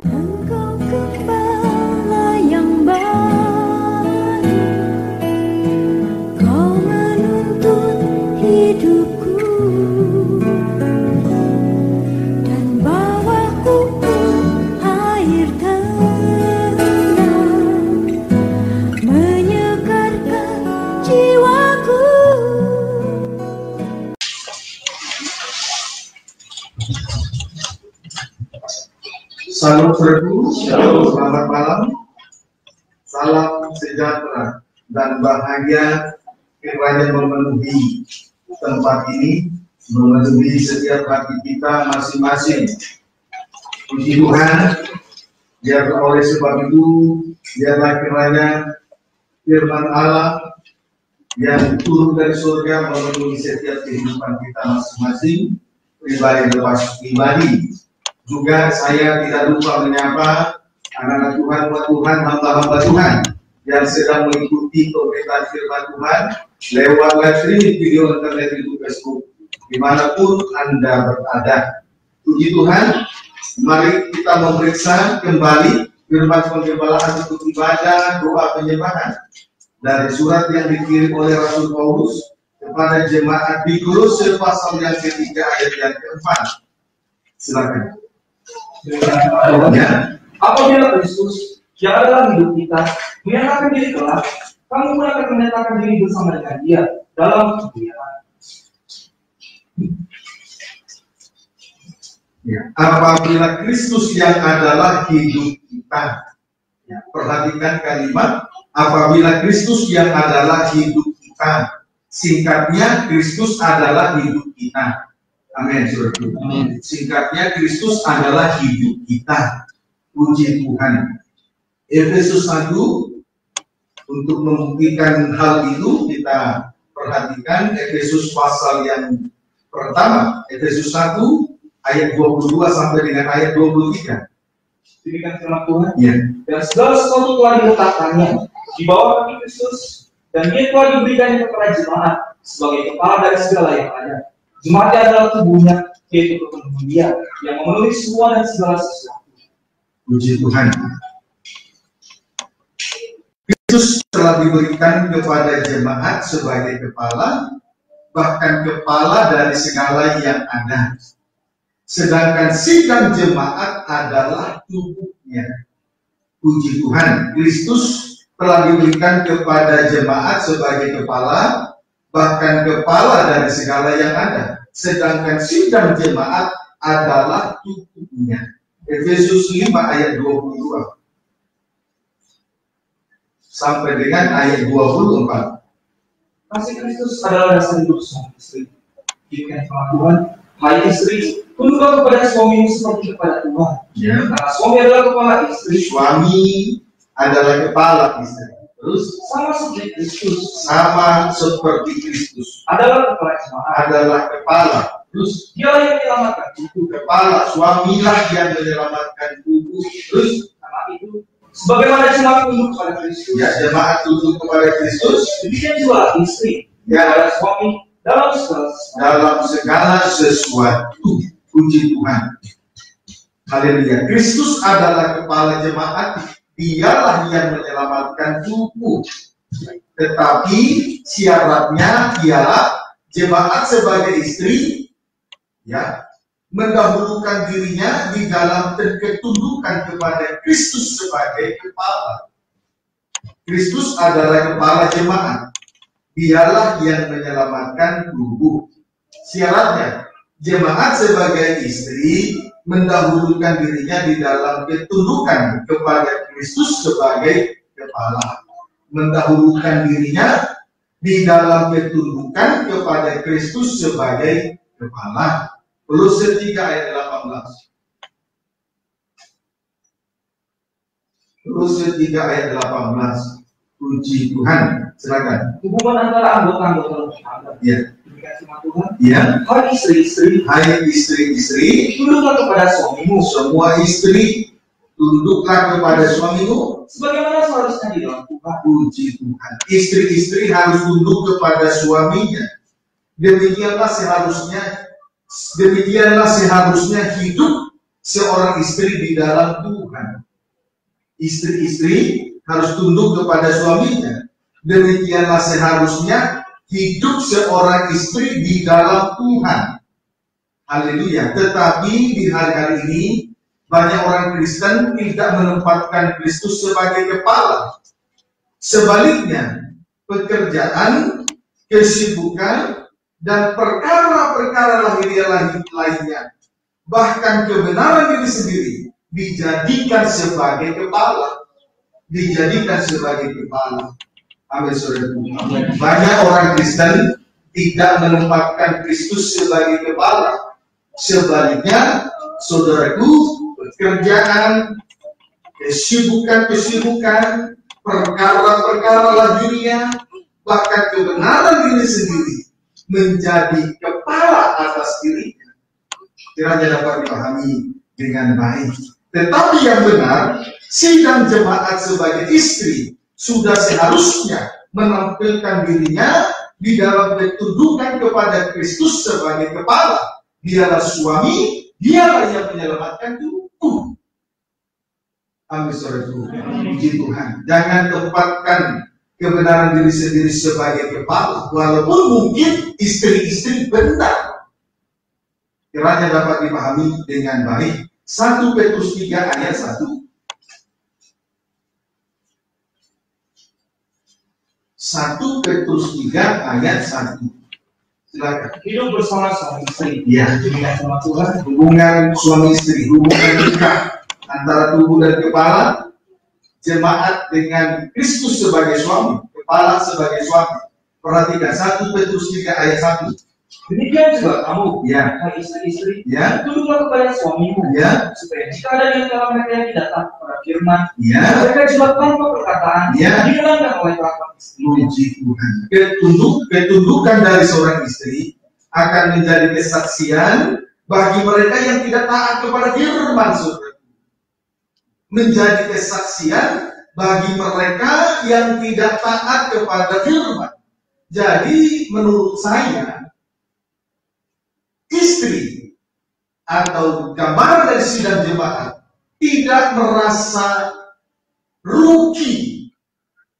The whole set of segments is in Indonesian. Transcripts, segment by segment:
Engkau gembala yang baik, Kau menuntun hidupku dan bawaku ke air tenang, menyegarkan jiwaku. Salam serbu, selamat malam, salam sejahtera dan bahagia kiranya memenuhi tempat ini, memenuhi setiap hati kita masing-masing. Puji Tuhan, biarlah oleh sebab itu, biarlah kiranya firman Allah yang turun dari surga memenuhi setiap kehidupan kita masing-masing, pribadi lepas pribadi. Juga saya tidak lupa menyapa anak-anak Tuhan, buat Tuhan, hamba-hamba Tuhan yang sedang mengikuti pemberitaan firman Tuhan lewat live streaming video internet YouTube Facebook dimanapun Anda berada. Puji Tuhan, mari kita memeriksa kembali firman penggembalaan untuk ibadah doa penyembahan dari surat yang dikirim oleh Rasul Paulus kepada jemaat di Kolose pasal yang ketiga ayat yang keempat. Silakan. Ya. Apabila Kristus yang adalah hidup kita menyatakan diri kelak, kamu pun akan menyatakan diri bersama dengan Dia dalam kemuliaan. Ya. Apabila Kristus yang adalah hidup kita, ya, perhatikan kalimat apabila Kristus yang adalah hidup kita. Singkatnya, Kristus adalah hidup kita. Amin, saudara. Singkatnya, Kristus adalah hidup kita. Puji Tuhan. Efesus 1, untuk membuktikan hal itu kita perhatikan Efesus pasal yang pertama, Efesus 1 ayat 22 sampai dengan ayat 23. Demikian firman Tuhan. Ya. Dan segala sesuatu telah diletakkannya di bawah kaki Kristus, dan Dia telah diberikannya kepada jemaat sebagai kepala dari segala yang ada. Jemaat adalah tubuhnya, yaitu pertemuan Dia yang memenuhi semua dan segala sesuatu. Puji Tuhan. Kristus telah diberikan kepada jemaat sebagai kepala, bahkan kepala dari segala yang ada. Sedangkan sidang jemaat adalah tubuhnya. Puji Tuhan, Kristus telah diberikan kepada jemaat sebagai kepala, bahkan kepala dari segala yang ada. Sedangkan sidang jemaat adalah tubuhnya. Efesus 5 ayat 22 sampai dengan ayat 24. Kasih Kristus adalah dasar hidup suami istri. Demikian firman Tuhan. Hai istri, tunduklah kepada suamimu seperti kepada Tuhan. Ya. Karena suami adalah kepala istri. Suami adalah kepala istri. Terus Sama seperti Kristus sama seperti Kristus adalah kepala jemaat. adalah kepala. Terus Dia yang menyelamatkan tubuh. kepala, suamilah yang menyelamatkan tubuh. Terus Karena itu, sebagaimana jemaat tunduk kepada Kristus, ya, jemaat tunduk kepada Kristus demikian juga istri ya, kepada suami dalam segala sesuatu. dalam segala sesuatu. Puji Tuhan. Haleluya. Kristus adalah kepala jemaat. Dialah yang menyelamatkan tubuh. Tetapi syaratnya ialah jemaat sebagai istri, ya, mendahulukan dirinya di dalam ketundukan kepada Kristus sebagai kepala. Kristus adalah kepala jemaat. Dialah yang menyelamatkan tubuh. Syaratnya, jemaat sebagai istri mendahulukan dirinya di dalam ketundukan kepada Kristus sebagai kepala. Mendahulukan dirinya di dalam ketundukan kepada Kristus sebagai kepala. Kolose 3 ayat 18. Kolose 3 ayat 18. Puji Tuhan. Silakan. Hubungan antara anggota-anggota rumah tangga. Ya. Demikian firman Tuhan. Ya. Hai istri-istri, Hai istri-istri, tunduklah kepada suamimu semua istri tunduklah kepada suamimu sebagaimana seharusnya di dalam Tuhan. Puji Tuhan. Istri-istri harus tunduk kepada suaminya. Demikianlah seharusnya hidup seorang istri di dalam Tuhan. Istri-istri harus tunduk kepada suaminya. Demikianlah seharusnya hidup seorang istri di dalam Tuhan. Haleluya. Tetapi di hari-hari ini banyak orang Kristen tidak menempatkan Kristus sebagai kepala. Sebaliknya, pekerjaan, kesibukan, dan perkara-perkara lahiriah lainnya, bahkan kebenaran diri sendiri, dijadikan sebagai kepala. Dijadikan sebagai kepala. Amin, saudaraku. Banyak orang Kristen tidak menempatkan Kristus sebagai kepala. Sebaliknya, saudaraku, pekerjaan, kesibukan, perkara-perkara lahiriah, bahkan kebenaran diri sendiri menjadi kepala atas dirinya. Kiranya dapat dipahami dengan baik. Tetapi yang benar, sidang jemaat sebagai istri sudah seharusnya menampilkan dirinya di dalam ketundukan kepada Kristus sebagai kepala. Dialah suami, dialah yang menyelamatkan tubuh. Amin, saudaraku. Puji Tuhan. Jangan tempatkan kebenaran diri sendiri sebagai kepala, walaupun mungkin istri-istri benar. Kiranya dapat dipahami dengan baik. 1 Petrus 3 ayat 1. 1 Petrus 3 ayat 1. Silakan. Hidup bersama suami istri. Ya. Dengan sama Tuhan. Hubungan suami istri, hubungan nikah antara tubuh dan kepala, jemaat dengan Kristus sebagai suami, kepala sebagai suami. Perhatikan 1 Petrus 3 ayat 1. Demikian juga kamu, Ya. hai istri-istri, Ya. tunduklah kepada suamimu, Ya. supaya jika ada di antara mereka yang tidak taat kepada firman, Ya. mereka juga tanpa perkataan, Ya. dihilangkan oleh kelakuan istri. Puji Tuhan. Ketundukan dari seorang istri akan menjadi kesaksian bagi mereka yang tidak taat kepada firman, saudara. Menjadi kesaksian bagi mereka yang tidak taat kepada firman. Jadi menurut saya, istri atau gambaran dari sidang jemaat tidak merasa rugi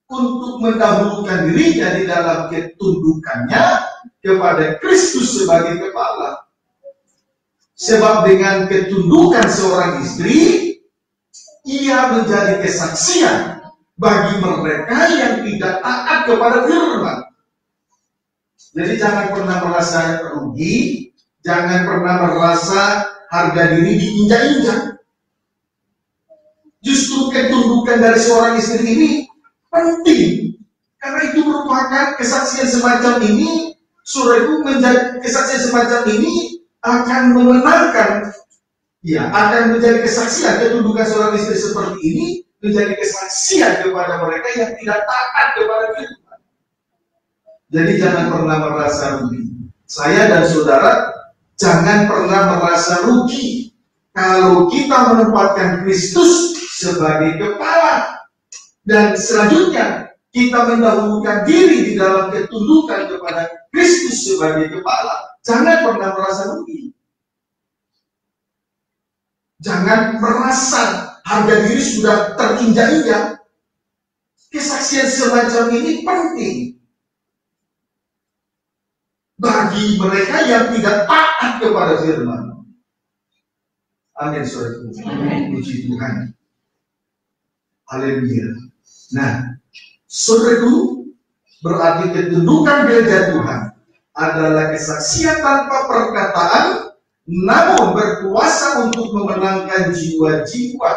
untuk mendahulukan dirinya di dalam ketundukannya kepada Kristus sebagai kepala. Sebab dengan ketundukan seorang istri, ia menjadi kesaksian bagi mereka yang tidak taat kepada firman. Jadi jangan pernah merasa rugi, jangan pernah merasa harga diri diinjak-injak. Justru ketundukan dari seorang istri ini penting, karena itu merupakan kesaksian semacam ini. Saudaraku, menjadi kesaksian semacam ini akan memenangkan, ya, akan menjadi kesaksian. Ketundukan seorang istri seperti ini menjadi kesaksian kepada mereka yang tidak taat kepada firman. Jadi jangan pernah merasa rugi. Saya dan saudara jangan pernah merasa rugi kalau kita menempatkan Kristus sebagai kepala. Dan selanjutnya kita mendahulukan diri di dalam ketundukan kepada Kristus sebagai kepala. Jangan pernah merasa rugi. Jangan merasa harga diri sudah terinjak-injak. Kesaksian semacam ini penting bagi mereka yang tidak taat kepada firman. Amin, saudaraku. Puji Tuhan. Haleluya. Nah, saudaraku, berarti ketundukan gereja Tuhan adalah kesaksian tanpa perkataan, namun berkuasa untuk memenangkan jiwa-jiwa.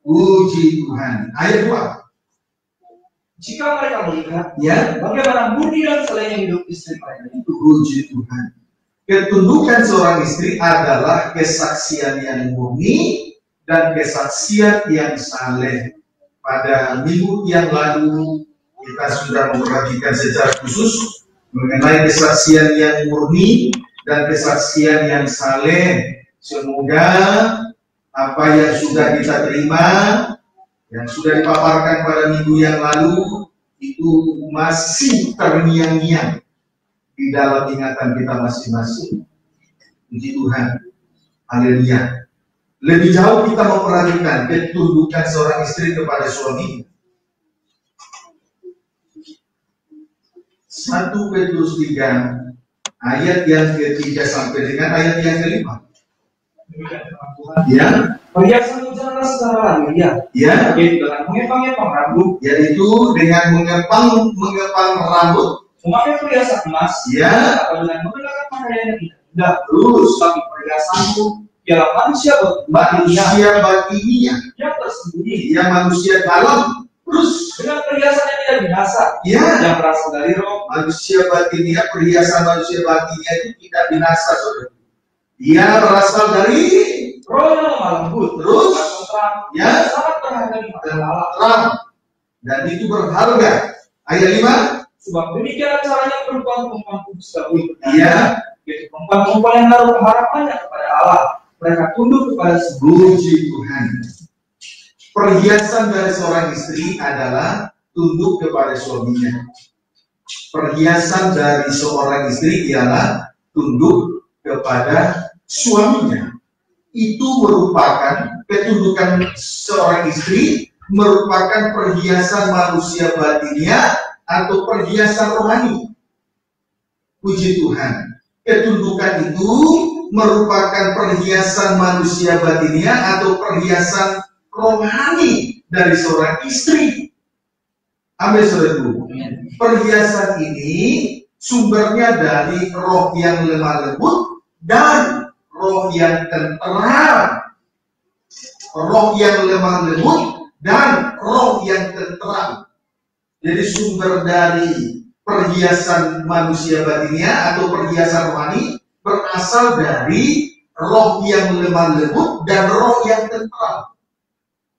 Puji Tuhan. Ayat 2. Jika mereka melihat, Ya. bagaimana murni dan salehnya hidup istri mereka itu. Puji Tuhan. Ketundukan seorang istri adalah kesaksian yang murni dan kesaksian yang saleh. Pada minggu yang lalu kita sudah memperhatikan secara khusus mengenai kesaksian yang murni dan kesaksian yang saleh. Semoga apa yang sudah kita terima, yang sudah dipaparkan pada minggu yang lalu, itu masih terngiang-ngiang di dalam ingatan kita masing-masing. Puji Tuhan. Haleluya. Lebih jauh kita memperhatikan ketundukan seorang istri kepada suami. 1 Petrus 3 ayat yang ketiga sampai dengan ayat yang kelima. Ya, perhiasan janganlah secara lahiriah, ya, yaitu dengan mengepang-epang rambut, yaitu dengan mengepang rambut, memakai perhiasan emas, ya, atau dengan mengenakan pakaian yang indah. terus Tapi perhiasanku ialah manusia batiniah yang tersembunyi, ya, manusia dalam, terus dengan perhiasan yang tidak binasa, ya, yang berasal dari roh. manusia batiniah, perhiasan manusia batiniah itu tidak binasa, saudara. Dia berasal dari Roh yang lemah lembut, terus, terang, ya, sangat berharga di mata Allah. terang, dan itu berharga. Ayat 5, Sebab demikian caranya perempuan-perempuan kudus dahulu, ya, yaitu perempuan-perempuan yang menaruh pengharapannya kepada Allah. Mereka tunduk kepada puji Tuhan. Perhiasan dari seorang istri adalah tunduk kepada suaminya. Perhiasan dari seorang istri ialah tunduk kepada suaminya. Itu merupakan ketundukan seorang istri, merupakan perhiasan manusia batiniah atau perhiasan rohani. Puji Tuhan. Ketundukan itu merupakan perhiasan manusia batiniah atau perhiasan rohani dari seorang istri. Amin, saudaraku. Perhiasan ini sumbernya dari roh yang lemah lembut dan roh yang tenteram. Roh yang lemah lembut dan roh yang tenteram. Jadi sumber dari perhiasan manusia batiniah atau perhiasan rohani berasal dari roh yang lemah lembut dan roh yang tenteram.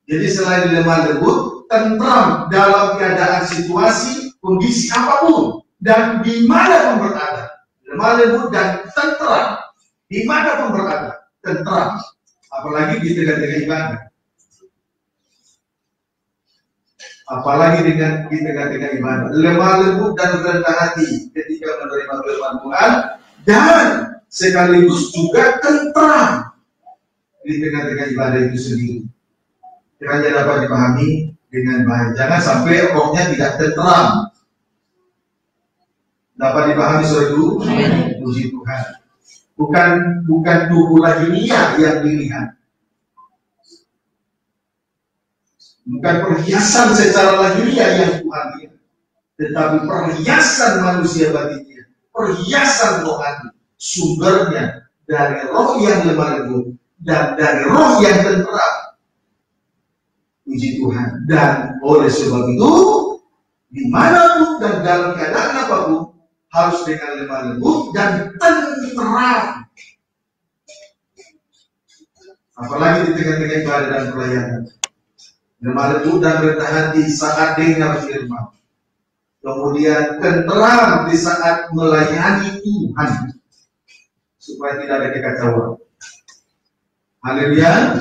Jadi selain lemah lembut, tenteram dalam keadaan situasi, kondisi apapun, dan di mana pun berada. Lemah lembut dan tenteram, di mana pun berada, tenteram. Apalagi di tengah-tengah ibadah. Apalagi di tengah-tengah ibadah. Lemah lembut dan rendah hati ketika menerima firman Tuhan, dan sekaligus juga tenteram di tengah-tengah ibadah itu sendiri. Kiranya dapat dipahami dengan baik. Jangan sampai rohnya tidak tenteram. Dapat dipahami, saudaraku? Puji Tuhan. Bukan tubuh lahiriah yang dilihat. Bukan perhiasan secara lahiriah yang Tuhan lihat, tetapi perhiasan manusia batiniah, perhiasan rohani, sumbernya dari roh yang lemah lembut dan dari roh yang tenteram. Puji Tuhan. Dan oleh sebab itu, dimanapun dan dalam keadaan apapun, harus dengan lemah lembut dan tenteram. Apalagi di tengah-tengah ibadah dan pelayanan. Lemah lembut dan rendah hati saat dengar firman. Kemudian tenteram di saat melayani Tuhan. Supaya tidak ada kekacauan. Haleluya.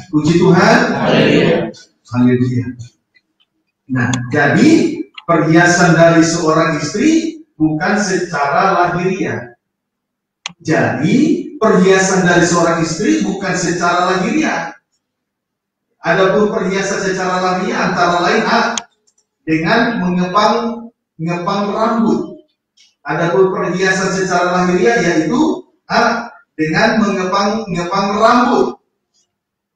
Puji Tuhan. Haleluya. Nah, jadi perhiasan dari seorang istri bukan secara lahiriah. Jadi perhiasan dari seorang istri bukan secara lahiriah. Adapun perhiasan secara lahiriah antara lain dengan mengepang rambut. Adapun perhiasan secara lahiriah yaitu dengan mengepang rambut.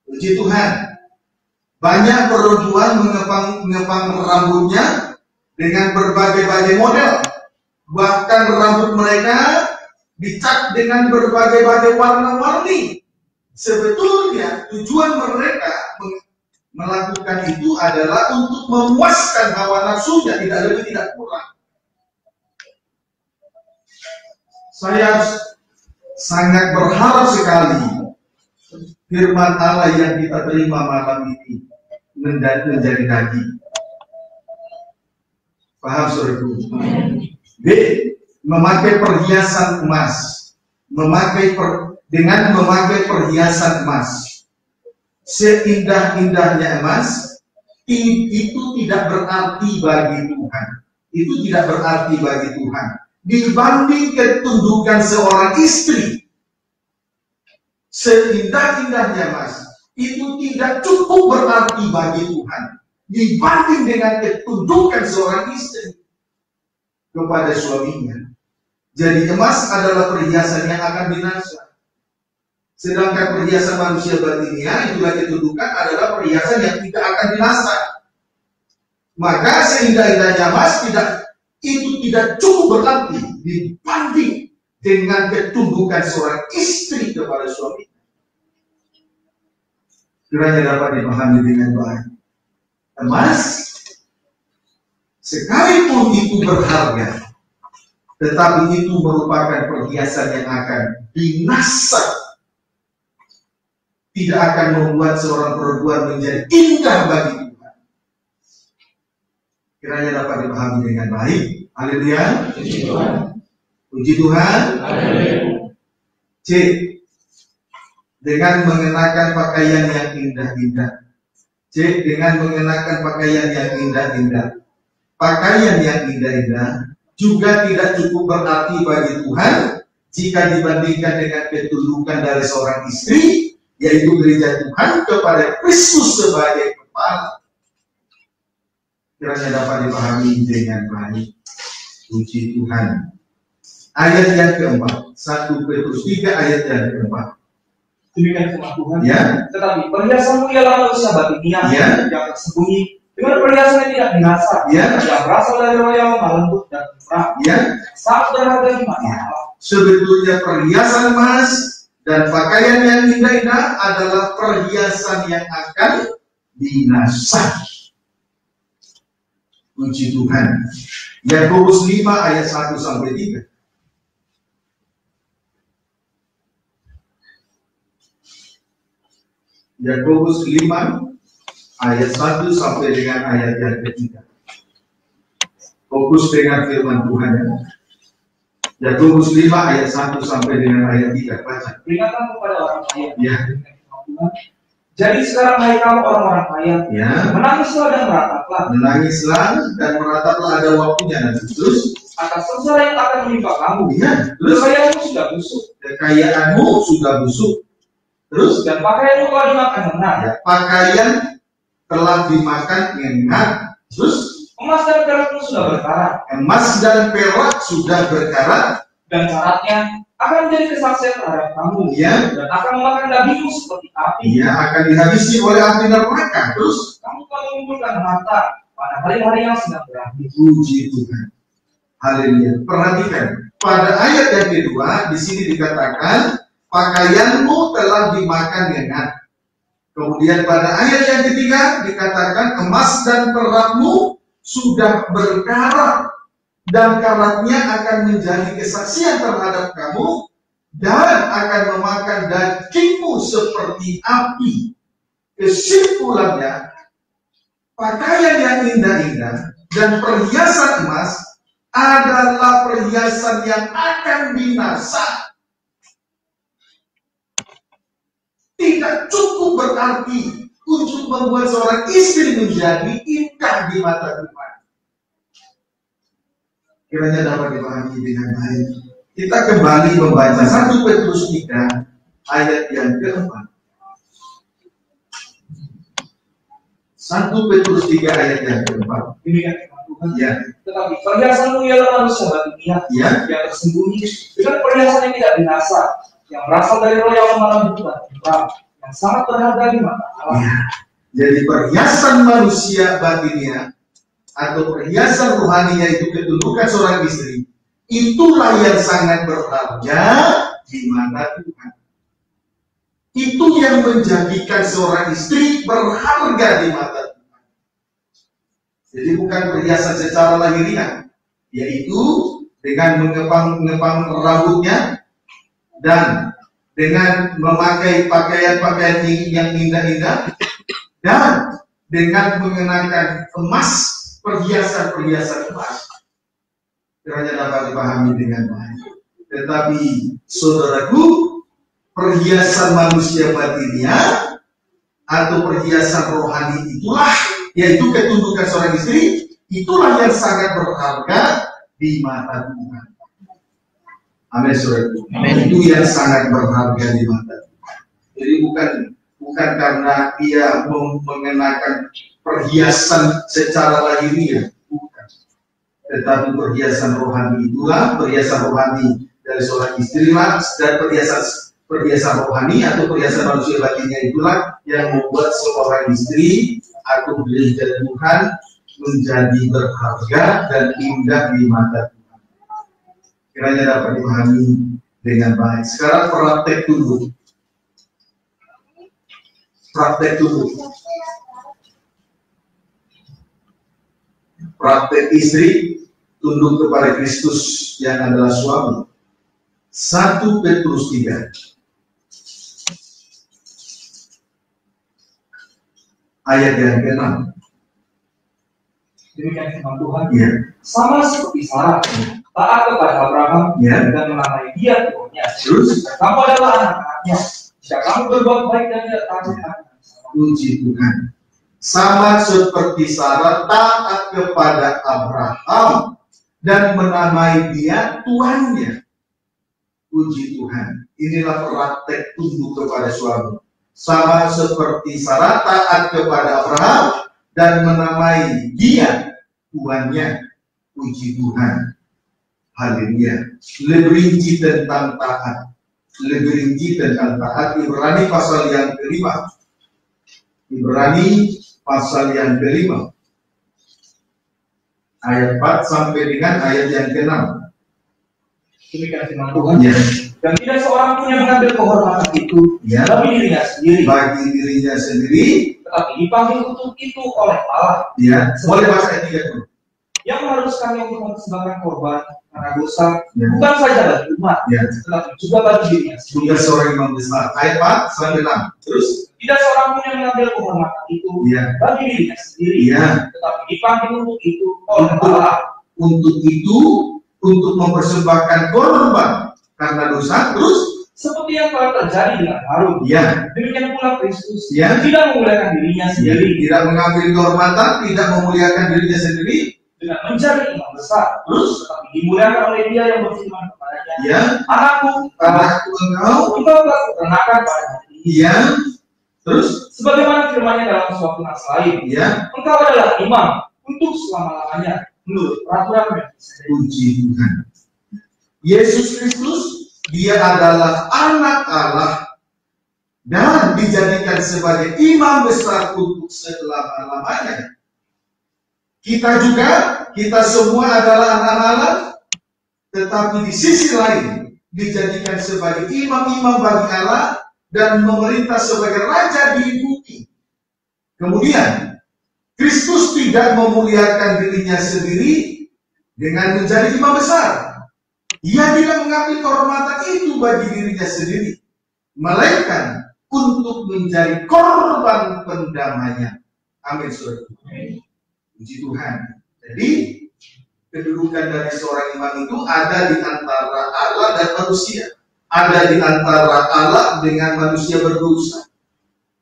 Puji Tuhan. Banyak perempuan mengepang rambutnya dengan berbagai-bagai model. Bahkan rambut mereka dicat dengan berbagai-bagai warna-warni. Sebetulnya tujuan mereka melakukan itu adalah untuk memuaskan hawa nafsunya, tidak lebih tidak kurang. Saya sangat berharap sekali firman Allah yang kita terima malam ini menjadi daging. Paham, saudaraku? B. Memakai perhiasan emas. Dengan memakai perhiasan emas. Seindah-indahnya emas, itu tidak berarti bagi Tuhan. Itu tidak berarti bagi Tuhan. Dibanding ketundukan seorang istri, seindah-indahnya Mas, itu tidak cukup berarti bagi Tuhan dibanding dengan ketundukan seorang istri kepada suaminya. Jadi emas adalah perhiasan yang akan binasa. Sedangkan perhiasan manusia batinia, itulah ketundukan, adalah perhiasan yang tidak akan binasa. Maka seindah-indahnya emas itu tidak cukup berarti dibanding dengan ketundukan seorang istri kepada suami. Kiranya dapat dipahami dengan baik. Emas, sekalipun itu berharga, tetapi itu merupakan perhiasan yang akan binasa. Tidak akan membuat seorang perempuan menjadi indah bagi Tuhan. Kiranya dapat dipahami dengan baik. Haleluya. Puji Tuhan. C. Dengan mengenakan pakaian yang indah-indah. C. Dengan mengenakan pakaian yang indah-indah. Pakaian yang indah-indah juga tidak cukup berarti bagi Tuhan jika dibandingkan dengan ketundukan dari seorang istri, yaitu gereja Tuhan kepada Kristus sebagai kepala. Kiranya dapat dipahami dengan baik. Puji Tuhan. Ayat yang keempat, 1 Petrus 3 ayat yang keempat. Demikian firman Tuhan. Ya. Tetapi perhiasanmu ialah manusia batinia Ya. yang tersembunyi dengan perhiasan yang tidak binasa, Ya. yang berasal dari roh yang lemah lembut dan murah, Ya. sangat berharga di mata Allah. Sebetulnya perhiasan emas dan pakaian yang indah-indah adalah perhiasan yang akan binasa. Puji Tuhan. Yakobus 5 ayat 1 sampai 3. Yakobus 5 ayat 1 sampai dengan ayat yang ketiga. Fokus dengan firman Tuhan. Yakobus 5 ayat 1 sampai dengan ayat 3. Baca. Peringatan kepada orang kaya. Ya. Jadi sekarang hai kamu orang-orang kaya, Ya. menangislah dan merataplah Menangislah dan merataplah, ada waktunya nanti. Terus, atas sengsara yang akan menimpa kamu. ya. Terus, Kekayaanmu sudah busuk, kekayaanmu sudah busuk. Terus, dan pakaianmu telah dimakan lengan. ya, pakaian telah dimakan ngengat. Terus, Emas dan perakmu sudah berkarat, emas dan perak sudah berkarat. dan syaratnya akan menjadi kesaksian terhadap kamu, Ya. dan akan memakan dagingmu seperti api. Ia akan dihabisi oleh api neraka. Terus, Kamu telah mengumpulkan harta pada hari-hari yang sedang berakhir. puji Tuhan. Haleluya. Perhatikan, pada ayat yang kedua di sini dikatakan pakaianmu telah dimakan ngengat. Kemudian pada ayat yang ketiga dikatakan emas dan perakmu sudah berkarat, dan karatnya akan menjadi kesaksian terhadap kamu, dan akan memakan dagingmu seperti api. Kesimpulannya, pakaian yang indah-indah dan perhiasan emas adalah perhiasan yang akan binasa. Tidak cukup berarti untuk membuat seorang istri menjadi indah di mata Tuhan. Kiranya dapat dipahami dengan baik. Kita kembali membaca 1 Petrus 3 ayat yang keempat. 1 Petrus 3 ayat yang keempat. Demikian firman Tuhan. Ya. Tetapi perhiasanmu ialah manusia batinia Ya. yang tersembunyi dengan perhiasan yang tidak binasa, yang berasal dari roh yang lemah lembut dan murah, yang sangat berharga di mata Allah. Ya. Jadi perhiasan manusia batinia atau perhiasan rohani, yaitu ketundukan seorang istri, itulah yang sangat berharga di mata Tuhan. Itu yang menjadikan seorang istri berharga di mata Tuhan. Jadi bukan perhiasan secara lahiriah, yaitu dengan mengepang rambutnya dan dengan memakai pakaian-pakaian yang indah-indah dan dengan mengenakan emas, perhiasan-perhiasan emas. Kiranya dapat dipahami dengan baik. Tetapi saudaraku, perhiasan manusia batinia atau perhiasan rohani itulah, yaitu ketundukan seorang istri, itulah yang sangat berharga di mata Tuhan. Amin, saudaraku. Itu yang sangat berharga di mata Tuhan. Jadi bukan karena dia mengenakan perhiasan secara lahiriah, bukan. Tetapi perhiasan rohani itulah, perhiasan rohani dari seorang istri lah, dan perhiasan rohani atau perhiasan manusia baginya itulah yang membuat seorang istri atau gereja Tuhan menjadi berharga dan indah di mata Tuhan. Kiranya dapat dipahami dengan baik. Sekarang praktek tunduk. Praktek tunduk. Praktek istri tunduk kepada Kristus yang adalah suami. 1 Petrus 3 ayat yang ke-6. Demikian firman Tuhan. Ya. Sama seperti Sarah, taat kepada Abraham dan menamai dia tuannya. Terus, kamu adalah anak-anaknya. Jika kamu berbuat baik dan tidak takut, puji Tuhan. Sama seperti Sarah taat kepada Abraham dan menamai dia tuannya. Puji Tuhan. Inilah praktek tunduk kepada suami. Sama seperti Sarah taat kepada Abraham dan menamai dia tuannya. Puji Tuhan. Haleluya. Lebih rinci tentang taat. Lebih rinci tentang taat. Ibrani pasal yang ke-5. Ibrani pasal yang ke-5. Ayat 4 sampai dengan ayat yang ke-6. Demikian firman Tuhan. Ya. Dan tidak seorang pun yang mengambil kehormatan itu bagi dirinya sendiri. Bagi dirinya sendiri. Tetapi dipanggil untuk itu oleh Allah. Ya. Boleh bahasa ayat 3 dulu. Yang mengharuskan untuk mempersembahkan korban karena dosa, bukan saja bagi umat, tetapi juga bagi dirinya sendiri. Juga seorang imam besar. Ayat 4 sampai 6. Terus. Tidak seorang pun yang mengambil kehormatan itu bagi dirinya sendiri. Tetapi dipanggil untuk itu oleh Allah. Untuk itu, untuk mempersembahkan korban karena dosa. Terus seperti yang telah terjadi dengan Harun. Demikian pula Kristus tidak memuliakan dirinya sendiri, tidak mengambil kehormatan, tidak memuliakan dirinya sendiri dengan menjadi imam besar. Terus tetapi dimuliakan oleh dia yang berfirman kepadanya, anakku engkau telah kukenakan pada diri. Terus sebagaimana firman-Nya dalam suatu nas lain, engkau adalah imam untuk selama-lamanya menurut peraturan Melkisedek. Puji Tuhan. Yesus Kristus, dia adalah anak Allah dan dijadikan sebagai imam besar untuk selama-lamanya. Kita semua adalah anak Allah, tetapi di sisi lain dijadikan sebagai imam-imam bagi Allah dan memerintah sebagai raja di bumi. Kemudian Kristus tidak memuliakan dirinya sendiri dengan menjadi imam besar. Ia tidak mengambil kehormatan itu bagi dirinya sendiri, melainkan untuk menjadi korban pendamaian. Amin, saudara. Puji Tuhan. Jadi kedudukan dari seorang imam itu ada di antara Allah dan manusia. Ada di antara Allah dengan manusia berdosa.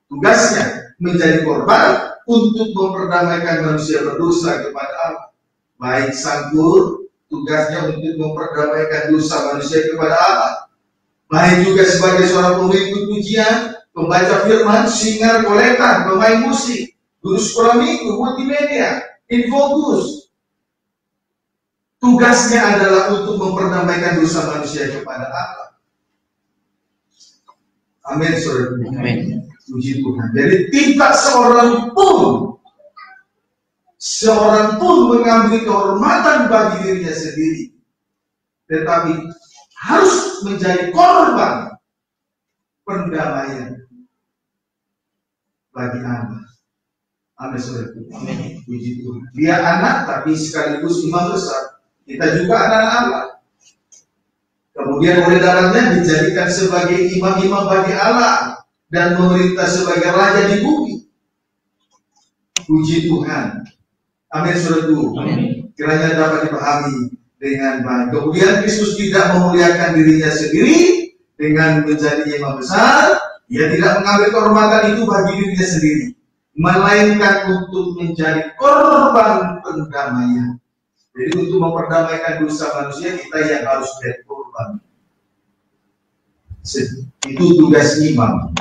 Tugasnya menjadi korban untuk memperdamaikan manusia berdosa kepada Allah. Baik sanggur, tugasnya untuk memperdamaikan dosa manusia kepada Allah. Baik juga sebagai seorang pemimpin pujian, pembaca firman, singer, kolektor, pemain musik, guru sekolah minggu, multimedia, infokus. Tugasnya adalah untuk memperdamaikan dosa manusia kepada Allah. Amin, saudara. Amin. Puji Tuhan. Jadi tidak seorang pun mengambil kehormatan bagi dirinya sendiri, tetapi harus menjadi korban pendamaian bagi Allah. Amin, saudara. Amin. Puji Tuhan. Dia anak tapi sekaligus imam besar. Kita juga anak Allah. Kemudian oleh dalamnya dijadikan sebagai imam-imam bagi Allah dan memerintah sebagai raja di bumi. Puji Tuhan. Amin, saudaraku. Kiranya dapat dipahami dengan baik. Kemudian Kristus tidak memuliakan dirinya sendiri dengan menjadi imam besar. Ia tidak mengambil kehormatan itu bagi dirinya sendiri, melainkan untuk menjadi korban pendamaian. Jadi untuk memperdamaikan dosa manusia, kita yang harus menjadi korban. Itu tugas imam.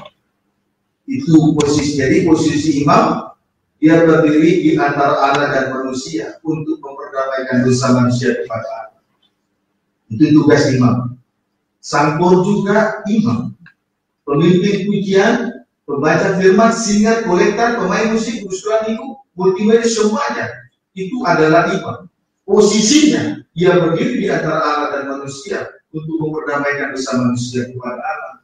Itu posisi. Jadi posisi imam, dia berdiri di antara Allah dan manusia untuk memperdamaikan dosa manusia kepada Allah. Itu tugas imam. Sangkor juga imam, pemimpin pujian, pembaca firman, singer, kolektor, pemain musik, musikuan itu, multimedia, semuanya itu adalah imam. Posisinya dia berdiri di antara Allah dan manusia untuk memperdamaikan dosa manusia kepada Allah.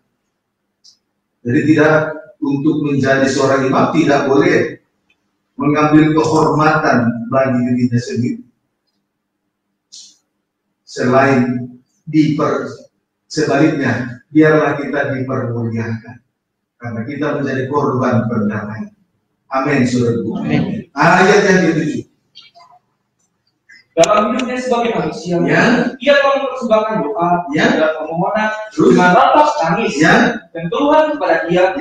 Jadi tidak, untuk menjadi seorang imam tidak boleh mengambil kehormatan bagi dirinya sendiri. Sebaliknya, biarlah kita dipermuliakan karena kita menjadi korban perdamaian. Amin, saudaraku. Ayat yang ke-7. Dalam hidupnya sebagai manusia, ia telah mempersembahkan doa dan permohonan dengan rapat tangis dan keluhan kepada Dia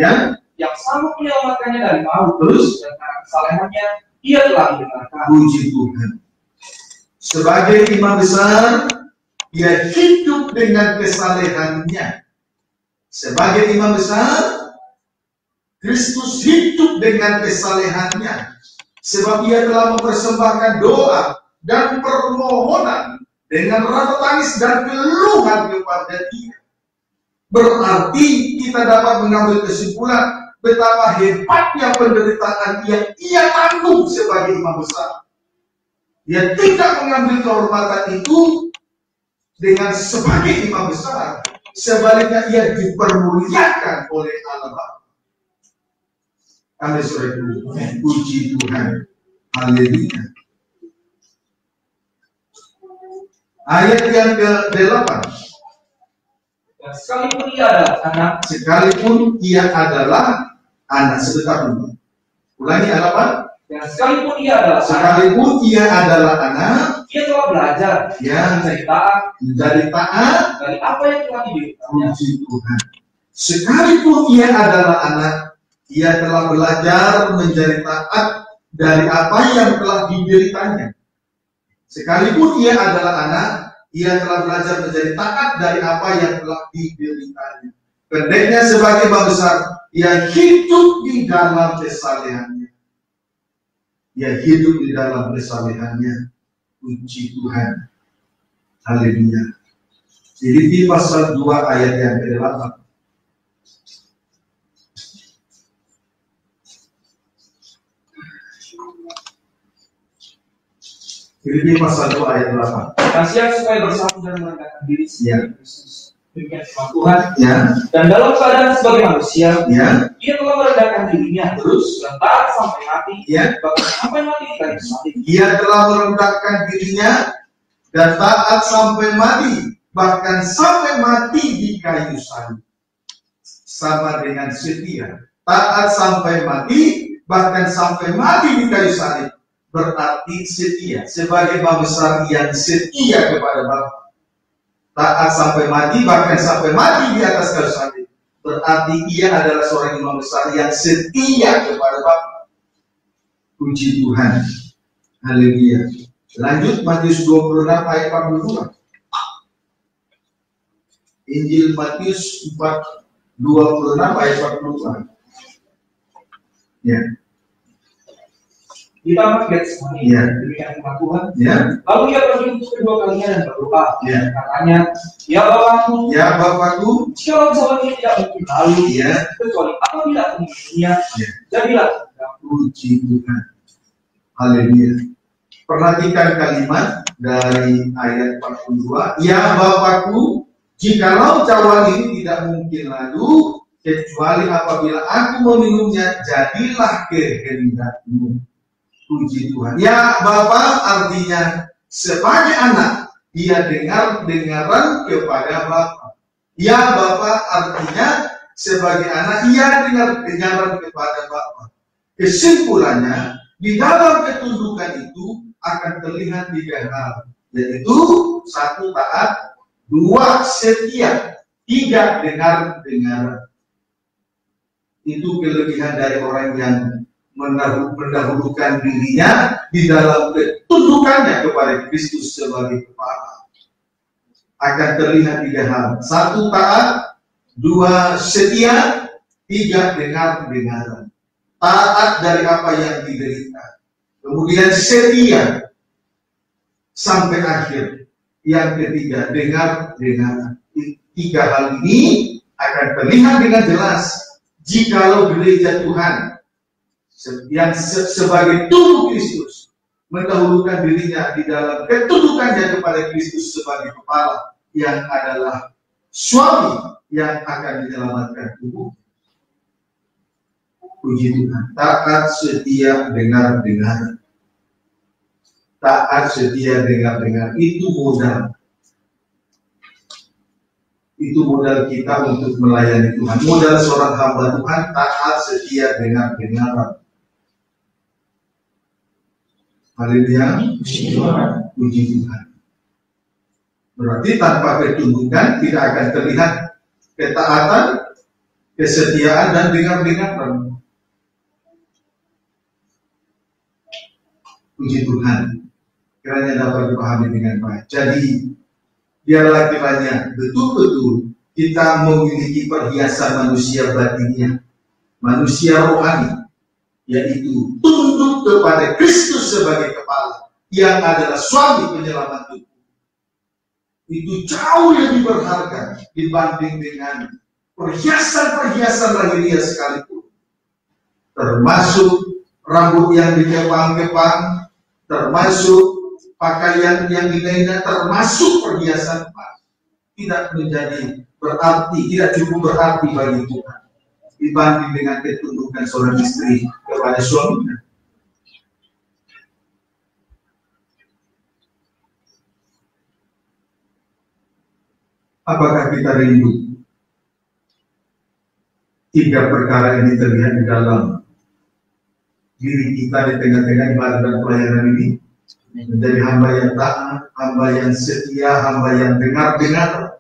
yang sanggup menyelamatkannya dari maut. Dan karena kesalehannya, ia telah mendengarkan. Puji Tuhan. Sebagai imam besar, ia hidup dengan kesalehannya. Sebagai imam besar, Kristus hidup dengan kesalehannya. Sebab ia telah mempersembahkan doa dan permohonan dengan rasa tangis dan keluhan kepada Dia. Berarti kita dapat mengambil kesimpulan betapa hebatnya penderitaan yang ia tanggung sebagai imam besar. Dia tidak mengambil kehormatan itu dengan sebagai imam besar. Sebaliknya ia dipermuliakan oleh Allah Bapa. Amin, saudaraku. Puji Tuhan. Haleluya. Ayat yang ke-8. Sekalipun ia adalah anak. Sekalipun ia adalah anak. Sebentar dulu. Ulangi apa? Dan sekalipun ia adalah sekalipun anak, ia adalah anak, ia telah belajar menjadi taat dari apa yang telah diberitakannya. Puji Tuhan. Sekalipun ia adalah anak, ia telah belajar menjadi taat dari apa yang telah diberitanya. Sekalipun ia adalah anak, ia telah belajar menjadi taat dari apa yang telah diberitanya. Pendeknya sebagai imam besar, ia hidup di dalam kesalehannya. Ia hidup di dalam kesalehannya. Puji Tuhan. Haleluya. Filipi pasal 2 ayat yang ke-8. Filipi pasal 2 ayat 8. Kasihan supaya bersatu dan merendahkan diri sebagai Kristus. Demikian firman Tuhan. Dan dalam keadaan sebagai manusia, ia telah merendahkan dirinya terus dan taat sampai mati. Bahkan sampai mati di kayu salib. Ia telah merendahkan dirinya dan taat sampai mati, bahkan sampai mati di kayu salib. Sama dengan setia. Taat sampai mati, bahkan sampai mati di kayu salib. Berarti setia. Sebagai imam besar yang setia kepada Bapa. Taat sampai mati, bahkan sampai mati di atas kayu salib. Berarti ia adalah seorang imam besar yang setia kepada Bapa. Puji Tuhan. Haleluya. Lanjut Matius 26 ayat 42. Injil Matius 26 ayat 42. Ya. Di taman Getsemani, demikian firman Tuhan. Lalu ia pergi untuk kedua kalinya dan berdoa. Katanya, ya Bapakku, jika zaman ini tidak mungkin lalu, kecuali apabila aku menginginnya, jadilah. Puji Tuhan. Haleluya. Perhatikan kalimat dari ayat 42. Ya Bapakku, jikalau cawan ini tidak mungkin lalu, kecuali apabila aku meminumnya, jadilah kehendak-Mu. Puji Tuhan. Ya Bapa artinya sebagai anak, ia dengar-dengaran kepada Bapa. Ya Bapa artinya sebagai anak, ia dengar-dengaran kepada Bapa. Kesimpulannya, di dalam ketundukan itu akan terlihat 3 hal, yaitu 1 taat, 2 setia, 3 dengar-dengaran. Itu kelebihan dari orang yang mendahulukan dirinya di dalam ketundukannya kepada Kristus sebagai kepala. Akan terlihat 3 hal. 1 taat, 2 setia, Tiga, dengar-dengaran. Taat dari apa yang diderita. Kemudian setia sampai akhir. Yang ketiga, dengar-dengaran. Tiga hal ini akan terlihat dengan jelas jikalau gereja Tuhan yang sebagai tubuh Kristus mendahulukan dirinya di dalam ketundukannya kepada Kristus sebagai kepala, yang adalah suami yang akan menyelamatkan tubuh. Puji Tuhan. Taat, setia, dengar-dengar. Taat, setia, dengar-dengar. Itu modal. Itu modal kita untuk melayani Tuhan. Modal seorang hamba Tuhan, taat, setia, dengar-dengar. Haleluya. Puji Tuhan. Berarti tanpa ketundukan tidak akan terlihat ketaatan, kesetiaan, dan dengar-dengaran. Puji Tuhan. Kiranya dapat dipahami dengan baik. Jadi, biarlah kiranya betul-betul kita memiliki perhiasan manusia batinnya, manusia rohani, yaitu tunduk kepada Kristus sebagai kepala, yang adalah suami penyelamat tubuh. Itu jauh lebih berharga dibanding dengan perhiasan-perhiasan lahiriah sekalipun, termasuk rambut yang dikepang-kepang, termasuk pakaian yang dinaikkan, termasuk perhiasan emas. Tidak menjadi berarti, tidak cukup berarti bagi Tuhan dibanding dengan ketundukan seorang istri kepada suaminya. Apakah kita rindu tiga perkara ini terlihat di dalam diri kita di tengah-tengah ibadah dan pelayanan ini? Menjadi hamba yang taat, hamba yang setia, hamba yang dengar-dengar.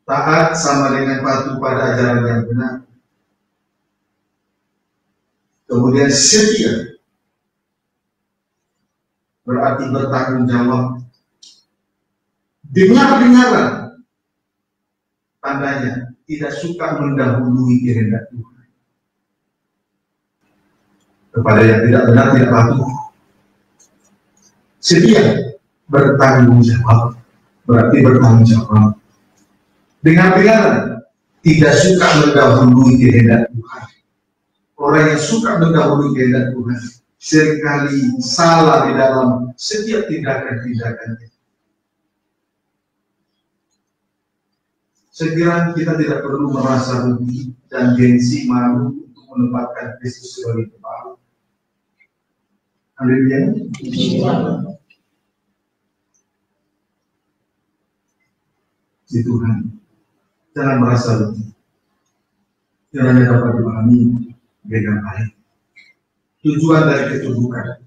Taat sama dengan patuh pada ajaran yang benar. Kemudian setia, berarti bertanggung jawab. Dengar-dengaran, tandanya tidak suka mendahului kehendak Tuhan. Kepada yang tidak benar, tidak patuh. Setia, bertanggung jawab, berarti bertanggung jawab. Dengar-dengaran, tidak suka mendahului kehendak Tuhan. Orang yang suka mendahului kehendak Tuhan seringkali salah di dalam setiap tindakan-tindakannya. Sekiranya kita tidak perlu merasa rugi dan gengsi malu untuk menempatkan Kristus sebagai kepala. Haleluya. Di Tuhan, jangan merasa rugi. Jangan dapat dipahami dengan baik. Tujuan dari ketundukan.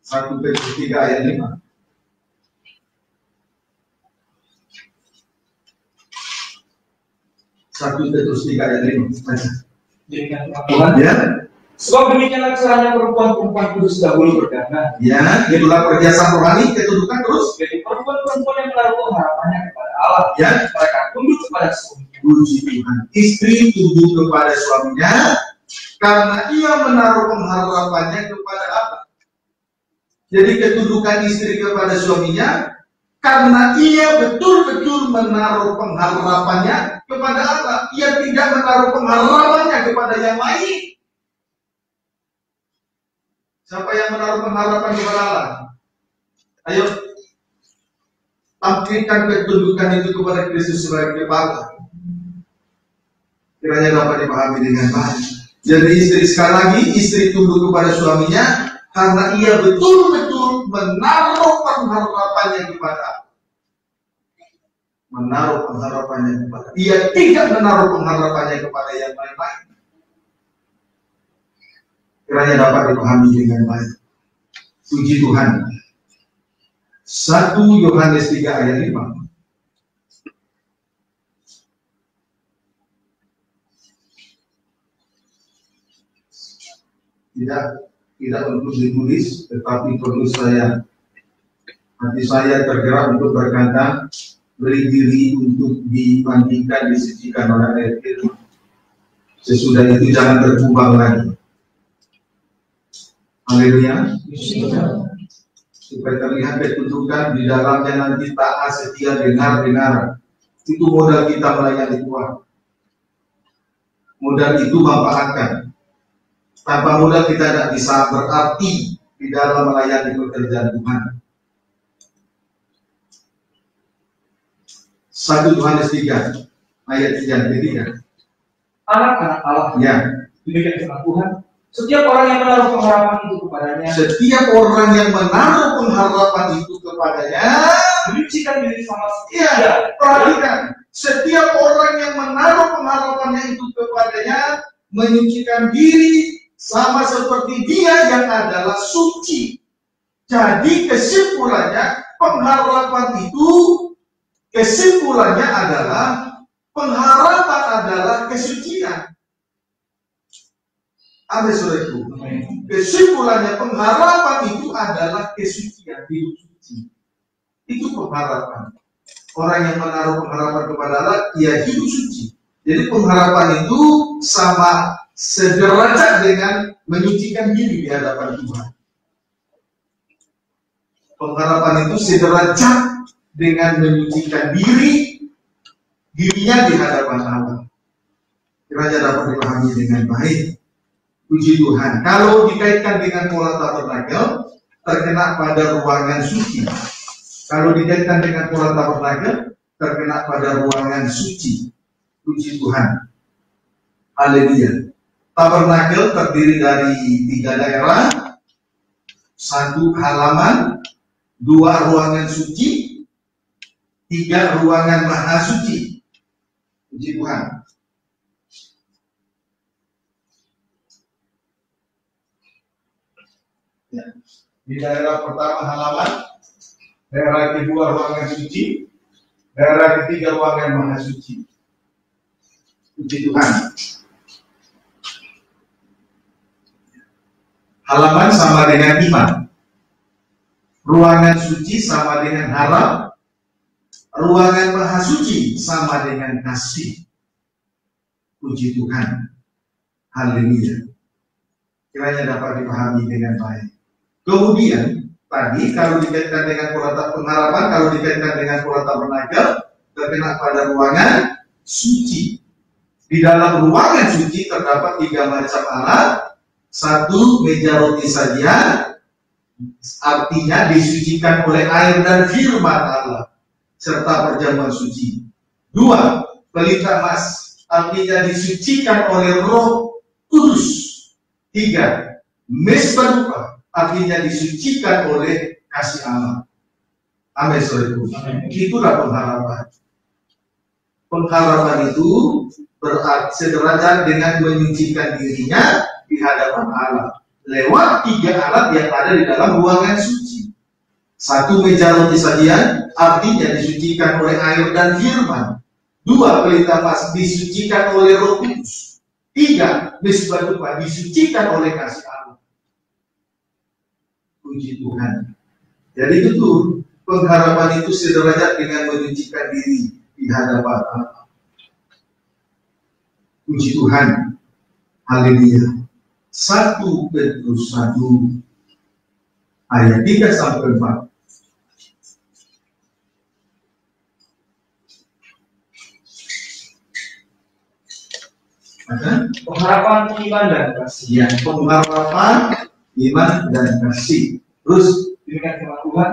1 Petrus 3 ayat 5. Satu Petrus 3 ayat 5. Demikian Tuhan. Ya. Sebab demikianlah caranya perempuan-perempuan kudus dahulu berdandan. Ya, itulah perhiasan rohani, ketundukan terus. Jadi perempuan-perempuan yang menaruh harapannya kepada Allah. Ya, mereka tunduk kepada suaminya. Puji Tuhan. Istri tunduk kepada suaminya karena ia menaruh pengharapannya kepada Allah. Jadi ketundukan istri kepada suaminya karena ia betul-betul menaruh pengharapannya kepada Allah. Ia tidak menaruh pengharapannya kepada yang lain. Siapa yang menaruh pengharapan kepada Allah? Ayo, tampilkan ketundukan itu kepada Kristus sebagai kepala. Kiranya dapat dipahami dengan baik. Jadi istri, sekali lagi, istri tunduk kepada suaminya karena ia betul-betul menaruh pengharapannya kepada Allah. Menaruh pengharapannya kepada. Ia tidak menaruh pengharapannya kepada yang lain-lain. Kiranya dapat dipahami dengan baik. Puji Tuhan. 1 Yohanes 3 ayat 5. Tidak untuk ditulis, tetapi perlu hati saya tergerak untuk berkata, beri diri untuk dimandikan, disucikan oleh air firman. Sesudah itu jangan berkubang lagi. Haleluya. Supaya terlihat ketundukan di dalamnya nanti taat, setia, dengar. Itu modal kita melayani Tuhan. Modal itu manfaatkan. Tanpa modal kita tidak bisa berarti di dalam melayani pekerjaan Tuhan. 1 Yohanes 3 ayat 3. Anak-anak Allah, Ya. demikian firman Tuhan. Setiap orang yang menaruh pengharapan itu kepadanya, Setiap orang yang menaruh pengharapan itu kepadanya, menyucikan diri sama ya, perhatikan. Setiap orang yang menaruh pengharapannya itu kepadanya, menyucikan diri sama seperti dia yang adalah suci. Jadi kesimpulannya, pengharapan itu, kesimpulannya adalah, pengharapan adalah kesucian. Amin, saudaraku. Kesimpulannya, pengharapan itu adalah kesucian, hidup suci. Itu pengharapan. Orang yang menaruh pengharapan kepada Allah, ia hidup suci. Jadi pengharapan itu sama sederajat dengan menyucikan diri di hadapan Tuhan. Pengharapan itu sederajat dengan menyucikan dirinya di hadapan Allah. Kiranya dapat dipahami dengan baik. Puji Tuhan. Kalau dikaitkan dengan pola tabernakel, terkena pada ruangan suci. Kalau dikaitkan dengan pola tabernakel, terkena pada ruangan suci. Puji Tuhan. Haleluya. Tabernakel terdiri dari 3 daerah, 1 halaman, 2 ruangan suci, 3 ruangan maha suci. Puji Tuhan. Ya. Di daerah pertama halaman, daerah kedua ruangan suci, daerah ketiga ruangan maha suci. Puji Tuhan. Halaman sama dengan iman, ruangan suci sama dengan haram, ruangan maha suci sama dengan kasih. Puji Tuhan. Haleluya. Kiranya dapat dipahami dengan baik. Kemudian tadi kalau dikaitkan dengan pola pengharapan, kalau dikaitkan dengan pola tabernakel, terkena pada ruangan suci. Di dalam ruangan suci terdapat 3 macam alat. 1, meja roti sajian, artinya disucikan oleh air dan firman Allah serta perjamuan suci. 2, pelita emas, artinya disucikan oleh Roh Kudus. 3, mesbah dupa, artinya disucikan oleh kasih Allah. Amin, saudaraku. Itulah pengharapan. Pengharapan itu berarti sederajat dengan menyucikan dirinya di hadapan Allah lewat 3 alat yang ada di dalam ruangan suci. 1, meja roti sajian, artinya disucikan oleh air dan firman. 2, pelita emas, disucikan oleh Roh Kudus. 3, mesbah dupa, disucikan oleh kasih Allah. Puji Tuhan. Jadi itu pengharapan itu sederajat dengan menyucikan diri di hadapan Allah. Puji Tuhan. Haleluya. 1 Petrus 1 ayat 3 sampai 4. pengharapan, iman, dan kasih. Ya, pengharapan, iman, dan kasih. Terus Demikian firman Tuhan.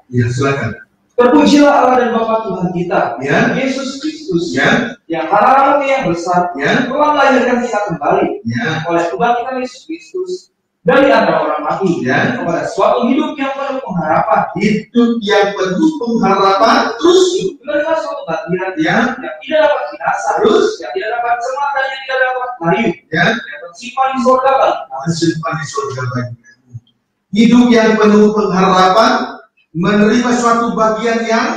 ya silakan. Terpujilah Allah dan Bapa Tuhan kita, Ya. Yesus Kristus, Ya. yang harapan yang besar, Ya. telah melahirkan kita kembali Ya. oleh kebangkitan Yesus Kristus dari antara orang mati, Ya. kepada suatu hidup yang penuh pengharapan, Hidup yang penuh pengharapan. Terus menerima suatu bagian Ya. yang tidak dapat binasa, Terus yang tidak dapat semak dan yang tidak dapat layu, Ya. yang tersimpan di surga bagi Simpan di surga bagimu. Hidup yang penuh pengharapan, menerima suatu bagian yang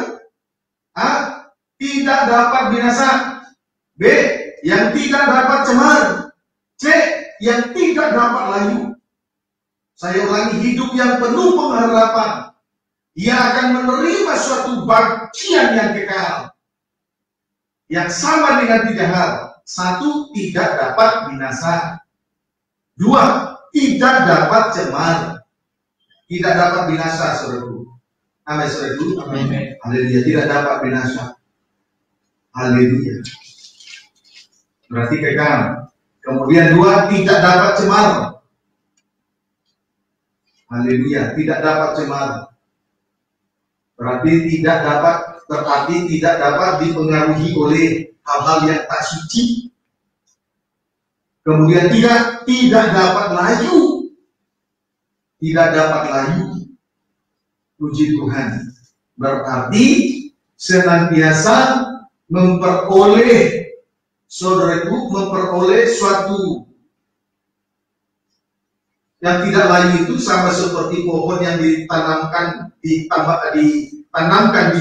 tidak dapat binasa. B, yang tidak dapat cemar. C, yang tidak dapat layu. Saya ulangi, hidup yang penuh pengharapan. Ia akan menerima suatu bagian yang kekal. Yang sama dengan 3 hal. 1, tidak dapat binasa. 2, tidak dapat cemar. Tidak dapat binasa, saudaraku. Amin, saudaraku. Amin. Haleluya, tidak dapat binasa. Haleluya. Berarti kekal. Kemudian 2, tidak dapat cemar. Haleluya, tidak dapat cemar. Berarti tidak dapat dipengaruhi oleh hal-hal yang tak suci. Kemudian tidak dapat layu. Tidak dapat layu. Puji Tuhan. Berarti senantiasa memperoleh, saudaraku, memperoleh suatu yang tidak layu itu sama seperti pohon yang ditanamkan di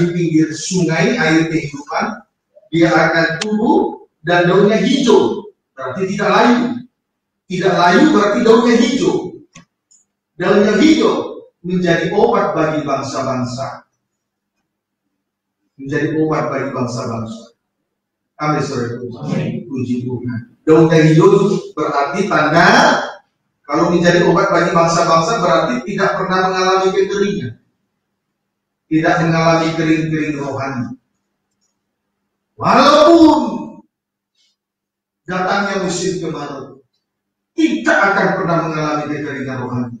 pinggir sungai air kehidupan. Dia akan tumbuh dan daunnya hijau, berarti tidak layu. Tidak layu berarti daunnya hijau. Daunnya hijau menjadi obat bagi bangsa-bangsa. Menjadi obat bagi bangsa-bangsa. Amin, saudaraku. Puji Tuhan. Daunnya hijau itu berarti tanda kalau menjadi obat bagi bangsa-bangsa berarti tidak pernah mengalami kekeringan. Tidak mengalami kering-kering rohani. Walaupun datangnya musim kemarau, tidak akan pernah mengalami kekeringan rohani.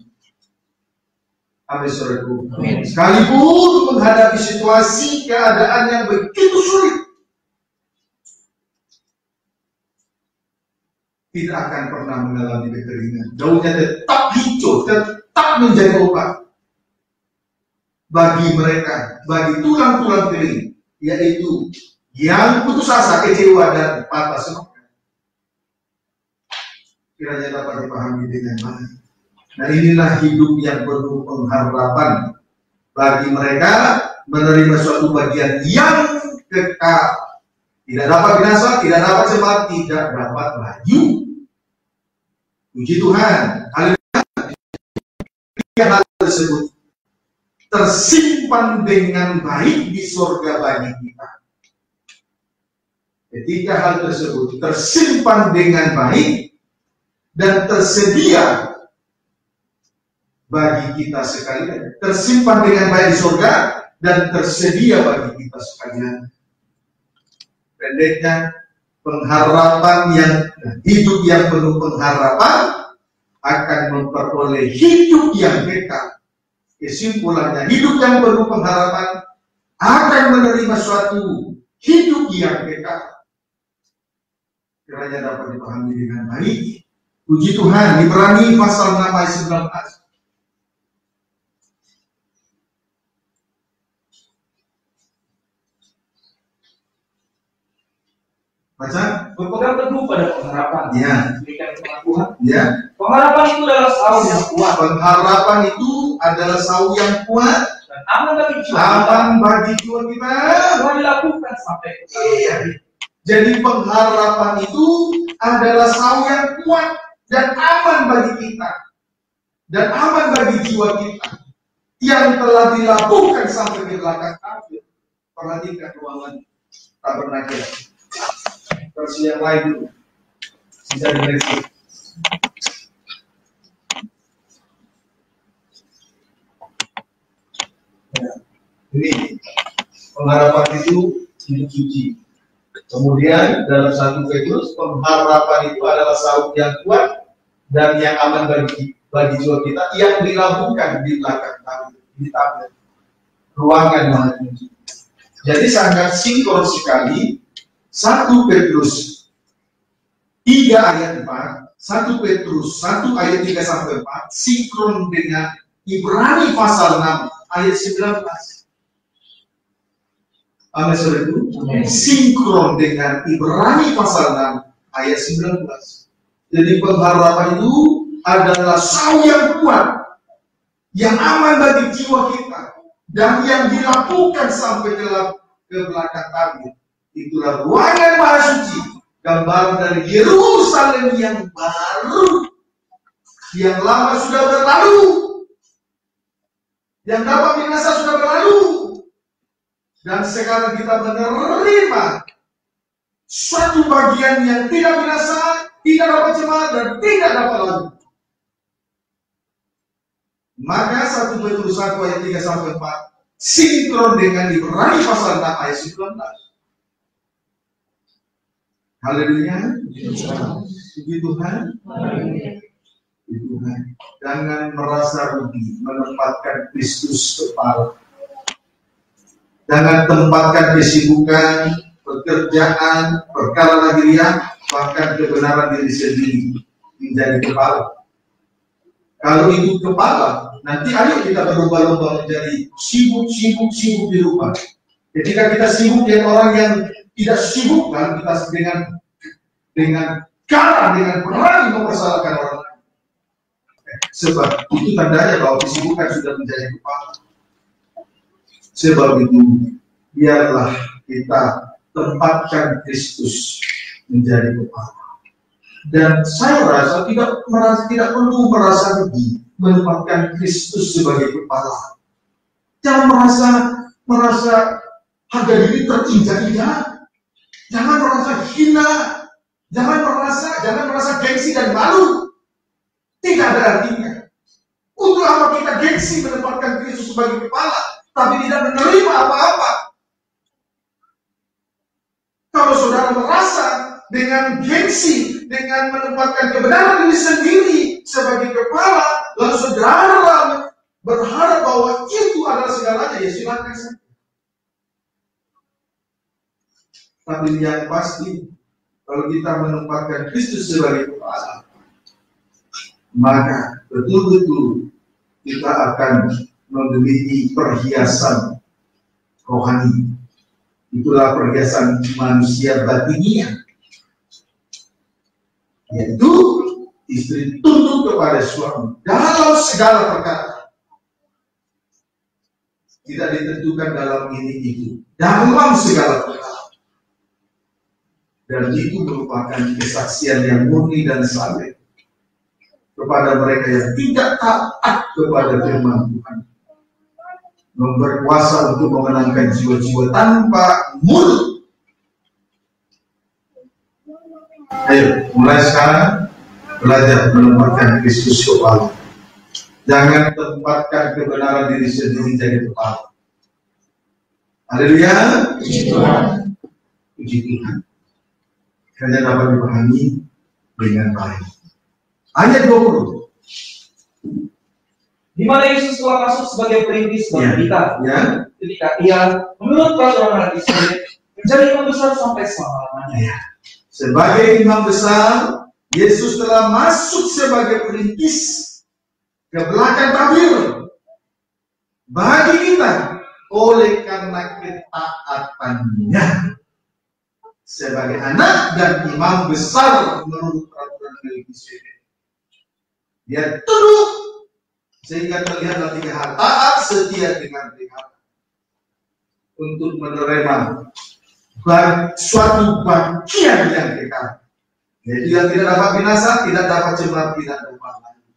Amin, saudaraku. Sekalipun menghadapi situasi keadaan yang begitu sulit, tidak akan pernah mengalami kekeringan. Daunnya tetap hijau, tetap menjadi obat bagi mereka, bagi tulang-tulang kering, yaitu yang putus asa, kecewa, dan patah semangat. Kiranya dapat dipahami dengan baik. Nah, inilah hidup yang penuh pengharapan bagi mereka menerima suatu bagian yang kekal. Tidak dapat binasa, tidak dapat cemar, tidak dapat layu. Puji Tuhan. Hal tersebut tersimpan dengan baik di surga bagi kita. Ketiga hal tersebut tersimpan dengan baik dan tersedia bagi kita sekalian. Tersimpan dengan baik di surga dan tersedia bagi kita sekalian. Pendeknya, pengharapan yang hidup yang penuh pengharapan akan memperoleh hidup yang kekal. Kesimpulannya, hidup yang penuh pengharapan akan menerima suatu hidup yang kekal. Kiranya dapat dipahami dengan baik. Puji Tuhan. Ibrani pasal 6 ayat 19. Baca. Berpegang teguh pada pengharapan. Ya. Berikan pengakuan. Ya. Pengharapan itu adalah saung yang kuat. Pengharapan itu adalah saung yang kuat Dan aman bagi jiwa kita. aman bagi jiwa kita. Telah dilakukan sampai ke Iya. Jadi pengharapan itu adalah saung yang kuat dan aman bagi kita dan aman bagi jiwa kita yang telah dilakukan sampai ke belakang kafir. Perhatikan ruangan tabernakel. Versi yang lain dulu. Bisa direksi. Ya. Ini pengharapan itu hidup suci. Kemudian dalam 1 Petrus, pengharapan itu adalah saung yang kuat dan yang aman bagi jiwa kita yang dilakukan di belakang kami, di tabel ruangan Maha Tinggi. Jadi sangat sinkron sekali 1 Petrus 3 ayat 4, 1 Petrus 1 ayat 3 sampai 4 sinkron dengan Ibrani pasal 6 ayat 19. Amin, saudaraku. Sinkron dengan Ibrani pasal 6 ayat 19. Jadi pengharapan itu adalah saung yang kuat, yang aman bagi jiwa kita, dan yang dilakukan sampai ke belakang kami. Itulah ruangan maha suci, gambaran dari Yerusalem yang baru. Yang lama sudah berlalu, yang dapat binasa sudah berlalu, dan sekarang kita menerima suatu bagian yang tidak binasa, tidak dapat cemar, dan tidak dapat lalu. Maka 1 Petrus 1 ayat 3-4 sinkron dengan Ibrani pasal 6 ayat 19. Haleluya. Puji Tuhan. Tuhan. Jangan merasa rugi menempatkan Kristus kepala. Jangan tempatkan kesibukan, pekerjaan, perkara lahiriah, bahkan kebenaran diri sendiri menjadi kepala. Kalau itu kepala, nanti ayo kita berlomba-lomba menjadi sibuk di rumah. Ketika kita sibuk dengan orang yang tidak sibuk, kan kita dengan berani mempersalahkan orang lain. Sebab itu tandanya bahwa kesibukan sudah menjadi kepala. Sebab itu biarlah kita tempatkan Kristus menjadi kepala. Dan saya rasa tidak perlu merasa rugi menempatkan Kristus sebagai kepala. Jangan merasa harga diri terinjak-injak. Jangan merasa hina. Jangan merasa gengsi dan malu. Tidak ada artinya. Untuk apa kita gengsi menempatkan Kristus sebagai kepala, tapi tidak menerima apa-apa? Kalau saudara merasa dengan gengsi, dengan menempatkan kebenaran diri sendiri sebagai kepala, lalu saudara berharap bahwa itu adalah segalanya, ya silakan saja. Tapi yang pasti, kalau kita menempatkan Kristus sebagai kepala, maka betul-betul kita akan memiliki perhiasan rohani. Itulah perhiasan manusia batiniah, yaitu istri tunduk kepada suami dalam segala perkara. Tidak ditentukan dalam ini itu, dalam segala perkara. Dan itu merupakan kesaksian yang murni dan saleh kepada mereka yang tidak taat kepada firman Tuhan, berkuasa untuk memenangkan jiwa-jiwa tanpa mulut. Ayo, mulai sekarang belajar menempatkan Kristus kepala. Jangan tempatkan kebenaran diri sendiri jadi kepala. Haleluya. Puji Tuhan. Kalian dapat dipahami dengan baik. Ayat 20. Di mana Yesus telah masuk sebagai perintis bagi kita, ketika ia menurut peraturan Israel menjadi imam besar sampai selama-lamanya. Sebagai imam besar, Yesus telah masuk sebagai perintis ke belakang tabir bagi kita oleh karena ketaatannya sebagai anak dan imam besar menurut peraturan Melkisedek. Dia tunduk sehingga terlihatlah 3 hal: taat, setia dengan Tuhan, untuk menerima suatu bagian yang kekal, yaitu yang tidak dapat binasa, tidak dapat cemar, tidak dapat lalu.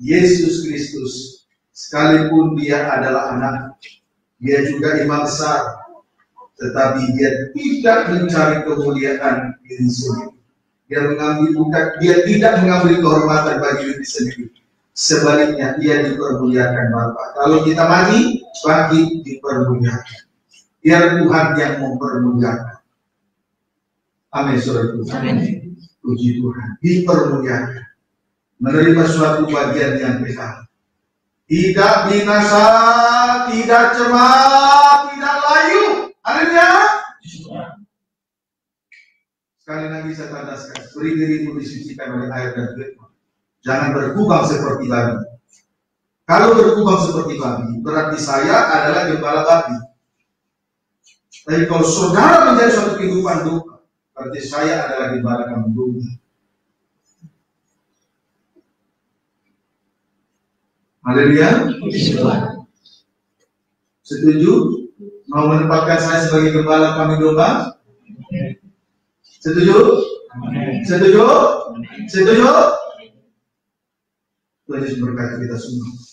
Yesus Kristus, sekalipun dia adalah anak, dia juga imam besar, tetapi dia tidak mencari kemuliaan diri sendiri. Dia tidak mengambil kehormatan bagi diri sendiri. Sebaliknya, dia dipermuliakan Bapa. Kalau kita mati, bagi dipermuliakan. Biar Tuhan yang mempermuliakan. Amin, saudara. Amin. Puji Tuhan. Dipermuliakan. Menerima suatu bagian yang kekal. Tidak binasa, tidak cemar, tidak layu. Haleluya. Sekali lagi saya tandaskan, beri dirimu disucikan oleh air dan firman. Jangan berkubang seperti babi. Kalau berkubang seperti babi, berarti saya adalah gembala babi. Tapi kalau saudara menjadi suatu kehidupan domba, berarti saya adalah gembala kambing domba. Haleluya. Setuju? Mau menempatkan saya sebagai gembala kambing domba? Setuju? Setuju? Setuju? Tuhan Yesus berkati kita semua.